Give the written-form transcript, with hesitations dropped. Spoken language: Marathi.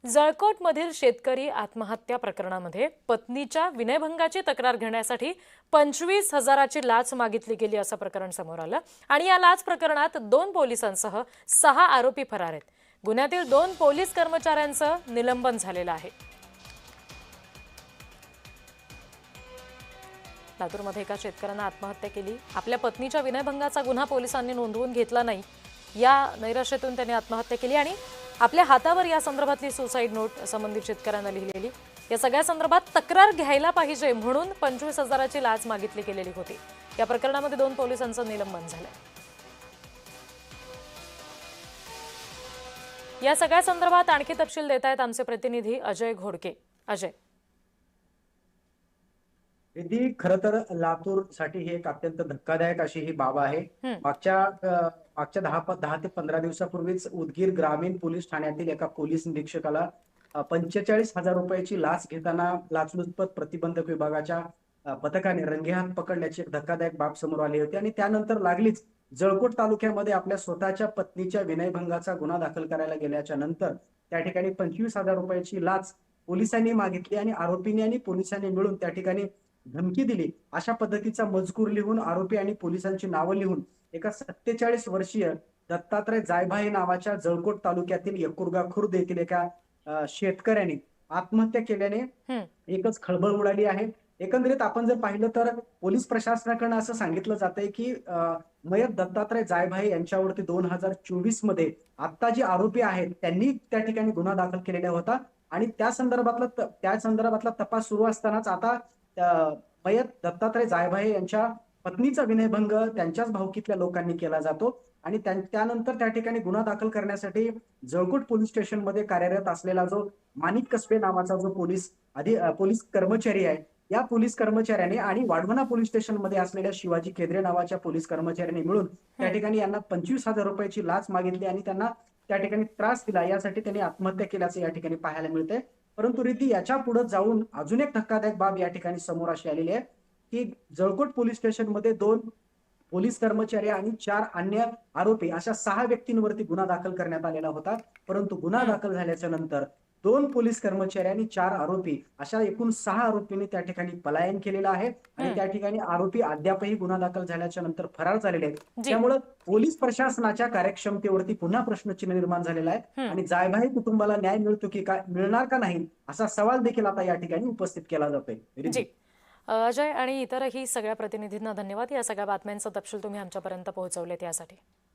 जळकोटमधील शेतकरी आत्महत्या प्रकरणामध्ये पत्नीच्या विनयभंगाची तक्रार घेण्यासाठी 25,000ची लाच मागितली गेली असं प्रकरण समोर आलं आणि या लाच प्रकरणात 2 पोलिसांसह 6 आरोपी फरार आहेत। गुन्ह्यातील 2 पोलीस कर्मचाऱ्यांचं निलंबन झालेलं आहे। लातूरमध्ये एका शेतकऱ्याने आत्महत्या केली। आपल्या पत्नीच्या विनयभंगाचा गुन्हा पोलिसांनी नोंदवून घेतला नाही, या नैराश्यातून त्याने आत्महत्या केली आणि आपल्या हातावर या संदर्भातली सुसाईड नोट संबंधित शेतकऱ्यांना लिहिलेली। या सगळ्या संदर्भात तक्रार घ्यायला पाहिजे म्हणून 25,000ची लाच मागितली गेलेली होती। या प्रकरणामध्ये 2 पोलिसांचं निलंबन झालंय। या सगळ्या संदर्भात आणखी तपशील देत आहेत आमचे प्रतिनिधी अजय घोडके। अजय, रिद्धी, खरं तर लातूरसाठी ही एक अत्यंत धक्कादायक अशी ही बाब आहे। मागच्या 10 ते 15 दिवसापूर्वीच उदगीर ग्रामीण पोलीस ठाण्यातील एका पोलीस निरीक्षकाला 45,000 रुपयाची लाच घेताना लाचलुचपत प्रतिबंधक विभागाच्या पथकाने रंगेहात पकडल्याची एक धक्कादायक बाब समोर आली होती आणि त्यानंतर लागलीच जळकोट तालुक्यामध्ये आपल्या स्वतःच्या पत्नीच्या विनयभंगाचा गुन्हा दाखल करायला गेल्याच्या नंतर त्या ठिकाणी 25,000 रुपयाची लाच पोलिसांनी मागितली आणि आरोपींनी आणि पोलिसांनी मिळून त्या ठिकाणी धमकी दिली। अशा पद्धतीचा मजकूर लिहून आरोपी आणि पोलिसांची नावं लिहून एका 47 वर्षीय दत्तात्रय जायभाई नावाच्या जळकोट तालुक्यातील यकुर्गा खुर्द येथील एका शेतकऱ्याने आत्महत्या केल्याने एकच खळबळ उडाली आहे। एकंदरीत आपण जर पाहिलं तर पोलीस प्रशासनाकडून असं सांगितलं जातंय की मयत दत्तात्रय जायभाई यांच्यावरती 2024 मध्ये आता जे आरोपी आहेत त्यांनी त्या ठिकाणी गुन्हा दाखल केलेला होता आणि त्या संदर्भातला तपास सुरू असतानाच आता मयत दत्तात्रय जायभाई यांच्या पत्नीचा विनयभंग त्यांच्याच भावकीतल्या लोकांनी केला जातो आणि त्यानंतर त्या ठिकाणी गुन्हा दाखल करण्यासाठी जळकोट पोलीस स्टेशन मध्ये कार्यरत असलेला जो माणिक कसबे नावाचा जो पोलीस कर्मचारी आहे, या पोलीस कर्मचाऱ्याने आणि वाढवणा पोलीस स्टेशन मध्ये असलेल्या शिवाजी केद्रे नावाच्या पोलीस कर्मचाऱ्यांनी मिळून त्या ठिकाणी यांना 25,000 रुपयाची लाच मागितली आणि त्यांना त्या ठिकाणी त्रास दिला। यासाठी त्यांनी आत्महत्या केल्याचं या ठिकाणी पाहायला मिळतंय। परंतु रिद्धी, याच्या पुढे जाऊन अजून एक धक्कादायक बाब या ठिकाणी समोर अशी आलेली आहे की जळकोट पोलीस स्टेशन मध्ये 2 पोलीस कर्मचारी आणि 4 अन्य आरोपी अशा 6 व्यक्तींवरती गुन्हा दाखल करण्यात आलेला होता। परंतु गुन्हा दाखल झाल्याच्या नंतर 2 पोलीस कर्मचारी आणि 4 आरोपी अशा एकूण 6 आरोपींनी त्या ठिकाणी पलायन केलेलं आहे आणि त्या ठिकाणी आरोपी अद्यापही गुन्हा दाखल झाल्याच्या नंतर फरार झालेले आहेत। त्यामुळे पोलीस प्रशासनाच्या कार्यक्षमतेवरती पुन्हा प्रश्नचिन्ह निर्माण झालेला आहे आणि जायभाई कुटुंबाला न्याय मिळतो की काय, मिळणार का नाही, असा सवाल देखील आता या ठिकाणी उपस्थित केला जातोय। अजय आणि इतरही सगळ्या प्रतिनिधींना धन्यवाद। या सगळ्या बातम्यांचा तपशील तुम्ही आमच्यापर्यंत पोहोचवलेत यासाठी।